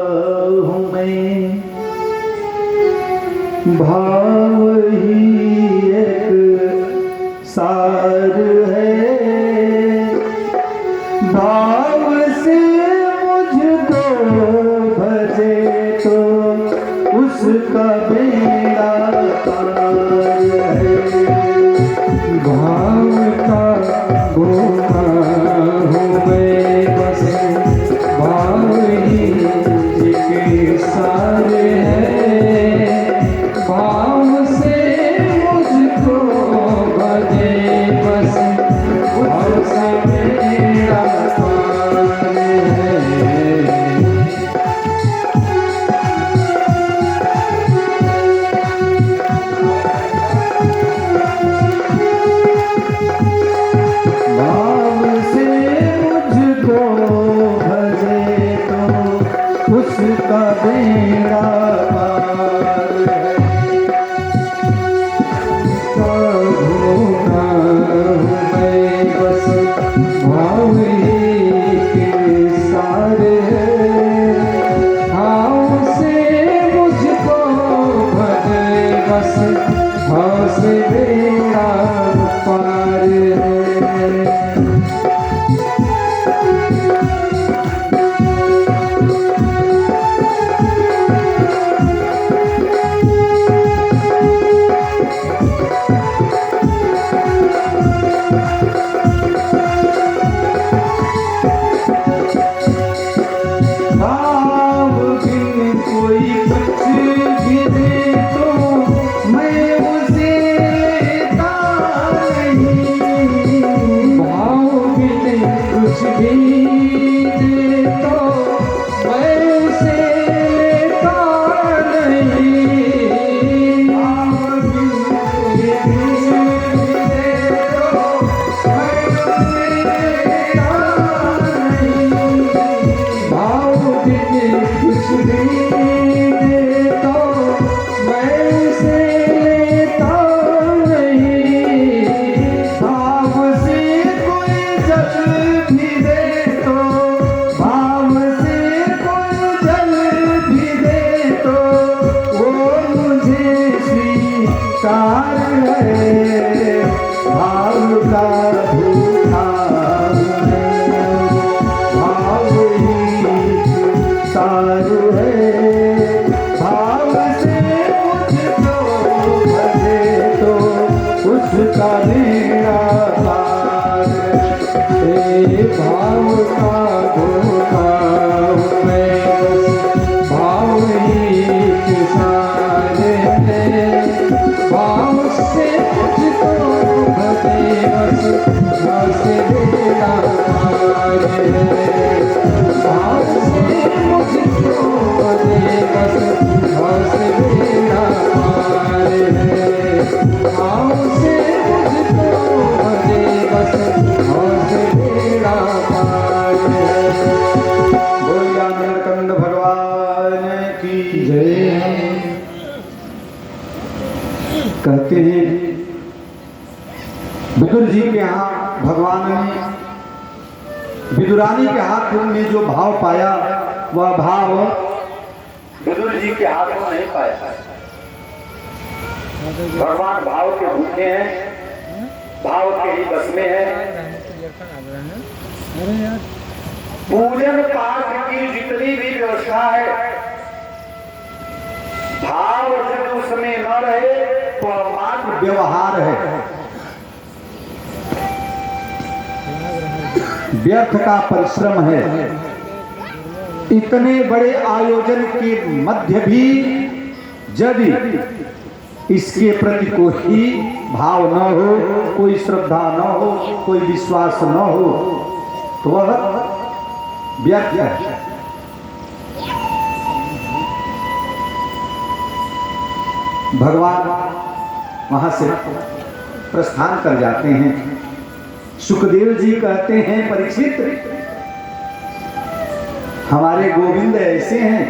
हूँ मैं, भाव ही एक सार है, भाव से मुझको भजे तो उसका बेड़ा पार है। भाव का घूमा हूँ मैं बस, भाव ही के सारे हैं, भाव से मुझको भजे बस भाव से मेरा पार है। भाव से मुझको भजे तो उसका बेड़ा पार है। घूमा मैं बस भाव ही के सारे हैं, भाव से मुझको भजे बस भाव से बेड़ा पार है। भाव बिन कोई कुछ भी दे तो मैं उसे लेता नहीं, भाव बिन कुछ भी दे तो मैं उसे लेता नहीं, भाव बिन कोई कुछ भी दे तो मैं उसे लेता नहीं, भाव बिन कुछ भी दे तो मैं उसे लेता नहीं, भाव से कोई जल भी दे तो, भाव से कोई जल भी दे तो वो मुझे स्वीकार है। भाव का भूखा है, भाव ही सारू है, भाव से मुझको भजे तो उसका बेड़ा पार है। भाव का धोखा मैं भाव ही के सारे हैं, भाव से मुझको भजे बस भाव से बेड़ा पार है। भाव से मुझको भजे बस भाव से बेड़ा पार है, भाव से मुझको भजे बस भाव से बेड़ा पार है। बोलिया नीलकंठ भगवान की जय। कहते हैं विदुर जी के यहाँ भगवान ने विदुरानी के हाथ में जो भाव पाया वह भाव विदुर जी के हाथ में नहीं पाया। भगवान भाव के भूखे हैं, भाव के ही बस में है। पूजन पाठ की जितनी भी व्यवस्था है, भाव जब उसमें न रहे तो मात्र व्यवहार है, व्यर्थ का परिश्रम है। इतने बड़े आयोजन के मध्य भी यदि इसके प्रति कोई भाव न हो, कोई श्रद्धा न हो, कोई विश्वास न हो तो वह व्यर्थ है। भगवान वहां से प्रस्थान कर जाते हैं। सुखदेव जी कहते हैं परीक्षित हमारे गोविंद ऐसे हैं।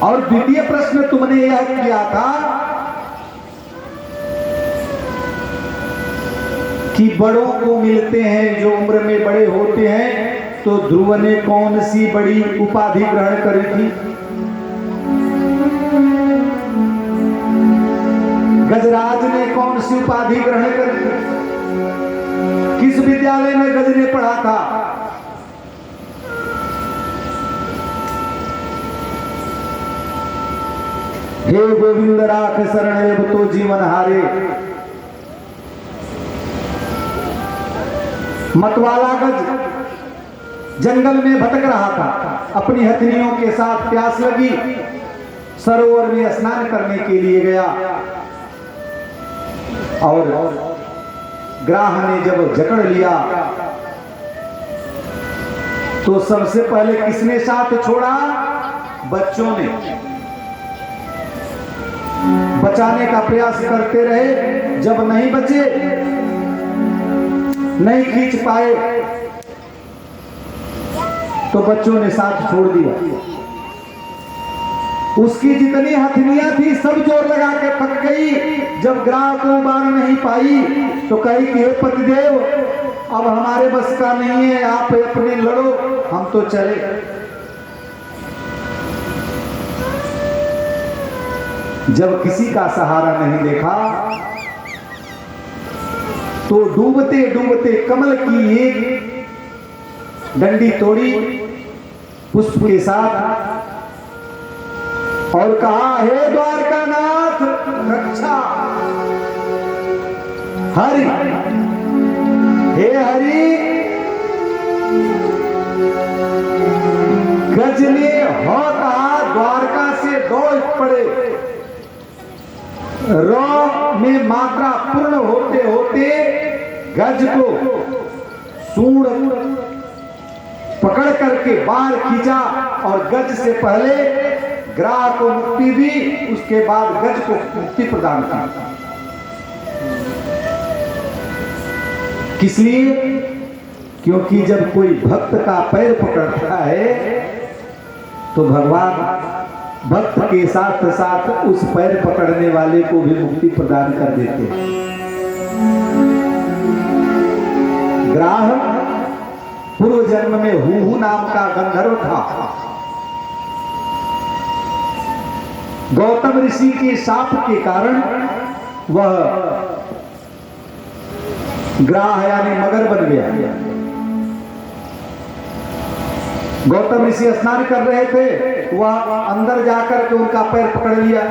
और द्वितीय प्रश्न तुमने यह किया था कि बड़ों को मिलते हैं, जो उम्र में बड़े होते हैं तो ध्रुव ने कौन सी बड़ी उपाधि ग्रहण करी थी? गजराज ने कौन सी उपाधि ग्रहण करी थी? किस विद्यालय में गज ने पढ़ा था? हे गोविंद राख शरण एव तो जीवन हारे। मतवाला गज जंगल में भटक रहा था, अपनी हथनियों के साथ प्यास लगी, सरोवर में स्नान करने के लिए गया और ग्राह ने जब जकड़ लिया तो सबसे पहले किसने साथ छोड़ा? बच्चों ने। बचाने का प्रयास करते रहे, जब नहीं बचे, नहीं खींच पाए तो बच्चों ने साथ छोड़ दिया। उसकी जितनी हथनियां थी सब जोर लगा के थक गई। जब ग्राह को उबार नहीं पाई तो कही कि हे पतिदेव, अब हमारे बस का नहीं है, आप अपने लड़ो, हम तो चले। जब किसी का सहारा नहीं देखा तो डूबते डूबते कमल की एक डंडी तोड़ी पुष्प के साथ और कहा, हे द्वारकानाथ रक्षा, हरि, हे हरि। गज ने हो कहा, द्वारका से दौड़ पड़े। र में मात्रा पूर्ण होते होते गज को सूंड पकड़ करके बाहर खींचा और गज से पहले ग्राह को मुक्ति दी, उसके बाद गज को मुक्ति प्रदान की। किस लिए? क्योंकि जब कोई भक्त का पैर पकड़ता है तो भगवान भक्त के साथ साथ उस पैर पकड़ने वाले को भी मुक्ति प्रदान कर देते हैं। ग्राह पूर्व जन्म में हूहू नाम का गंधर्व था। गौतम ऋषि के शाप के कारण वह ग्राह यानी मगर बन गया। गौतम ऋषि स्नान कर रहे थे, वह अंदर जाकर के उनका पैर पकड़ लिया।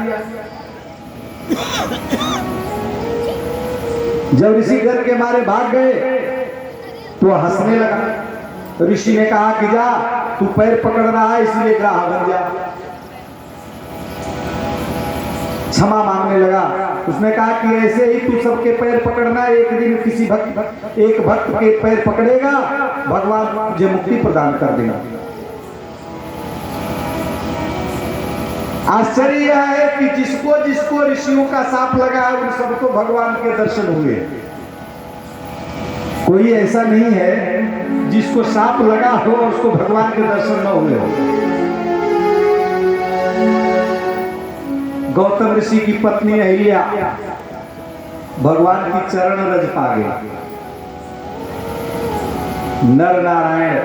जब ऋषि डर के मारे भाग गए तो हंसने लगा। ऋषि ने कहा कि जा, तू पैर पकड़ रहा है इसलिए ग्राह बन जा। क्षमा मांगने लगा। उसने कहा कि ऐसे ही तू सबके पैर पकड़ना, एक दिन किसी एक भक्त के पैर पकड़ेगा, भगवान तुझे मुक्ति प्रदान कर देगा। आश्चर्य यह है कि जिसको जिसको ऋषियों का साप लगा है उन सबको भगवान के दर्शन हुए। कोई ऐसा नहीं है जिसको साप लगा हो उसको भगवान के दर्शन न हुए हो। गौतम ऋषि की पत्नी अहिल्या भगवान की चरण रज पा गई। नर नारायण,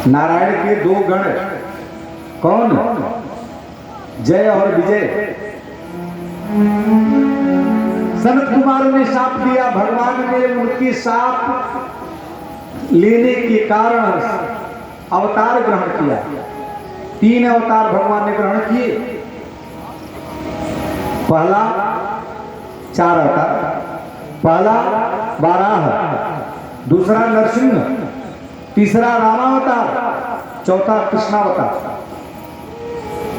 नारायण के दो गण कौन? जय और विजय। सनत कुमार ने शाप दिया, भगवान ने उनकी शाप लेने के कारण अवतार ग्रहण किया। 3 अवतार भगवान ने ग्रहण किए। पहला 4 अवतार, पहला वाराह, दूसरा नरसिंह, तीसरा रामावतार, चौथा कृष्णावतार।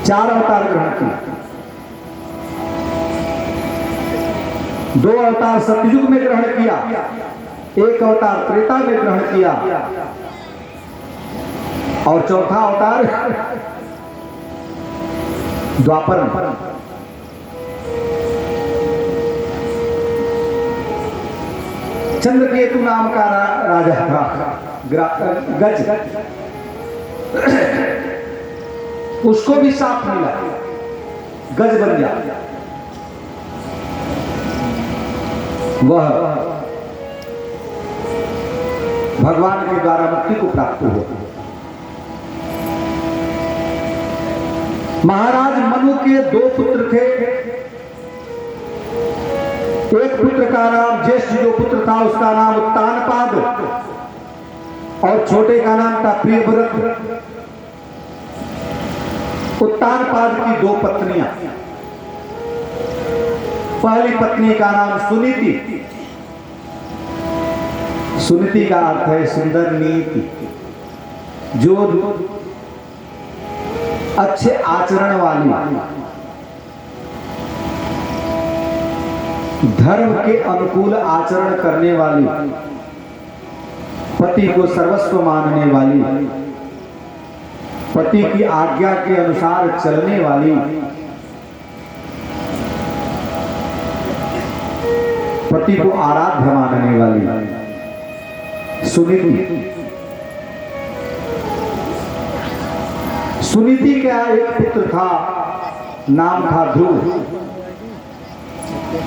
4 अवतार ग्रहण किए। 2 अवतार सतयुग में ग्रहण किया, 1 अवतार त्रेता में ग्रहण किया और चौथा अवतार द्वापर में। चंद्रकेतु नाम का राजा था गज, उसको भी शाप मिला, गज बन गया। वह भगवान के द्वारा मुक्ति को प्राप्त हो। महाराज मनु के 2 पुत्र थे। एक पुत्र का नाम, ज्येष्ठ जो पुत्र था उसका नाम उत्तानपाद और छोटे का नाम था प्रियव्रत। उत्तानपाद की 2 पत्नियां। पहली पत्नी का नाम सुनीति। सुनीति का अर्थ है सुंदर नीति, जो अच्छे आचरण वाली, धर्म के अनुकूल आचरण करने वाली, पति को सर्वस्व मानने वाली, पति की आज्ञा के अनुसार चलने वाली, पति को आराध्य मानने वाली सुनीति। सुनीति का एक पुत्र था, नाम था ध्रुव।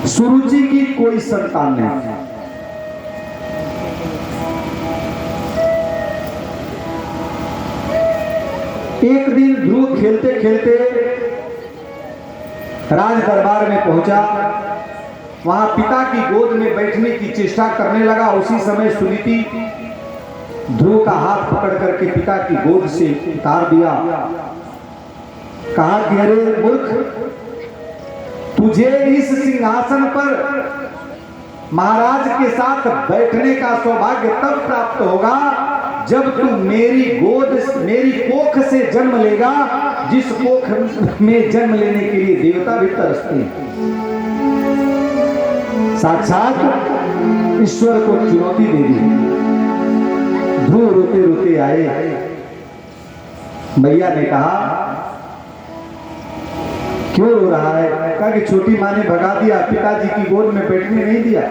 सुरुचि की कोई संतान नहीं। एक दिन ध्रुव खेलते खेलते राज दरबार में पहुंचा। वहां पिता की गोद में बैठने की चेष्टा करने लगा। उसी समय सुनीति ध्रुव का हाथ पकड़ करके पिता की गोद से उतार दिया। कहा कि अरे मूर्ख, तुझे इस सिंहासन पर महाराज के साथ बैठने का सौभाग्य तब प्राप्त होगा जब तू मेरी गोद, मेरी कोख से जन्म लेगा, जिस कोख में जन्म लेने के लिए देवता भी तरसते हैं। साक्षात ईश्वर को चुनौती दे दी। ध्रुव रोते रोते आए। मैया ने कहा क्यों रो रहा है? कहा कि छोटी माँ ने भगा दिया, पिताजी की गोद में बैठने नहीं दिया।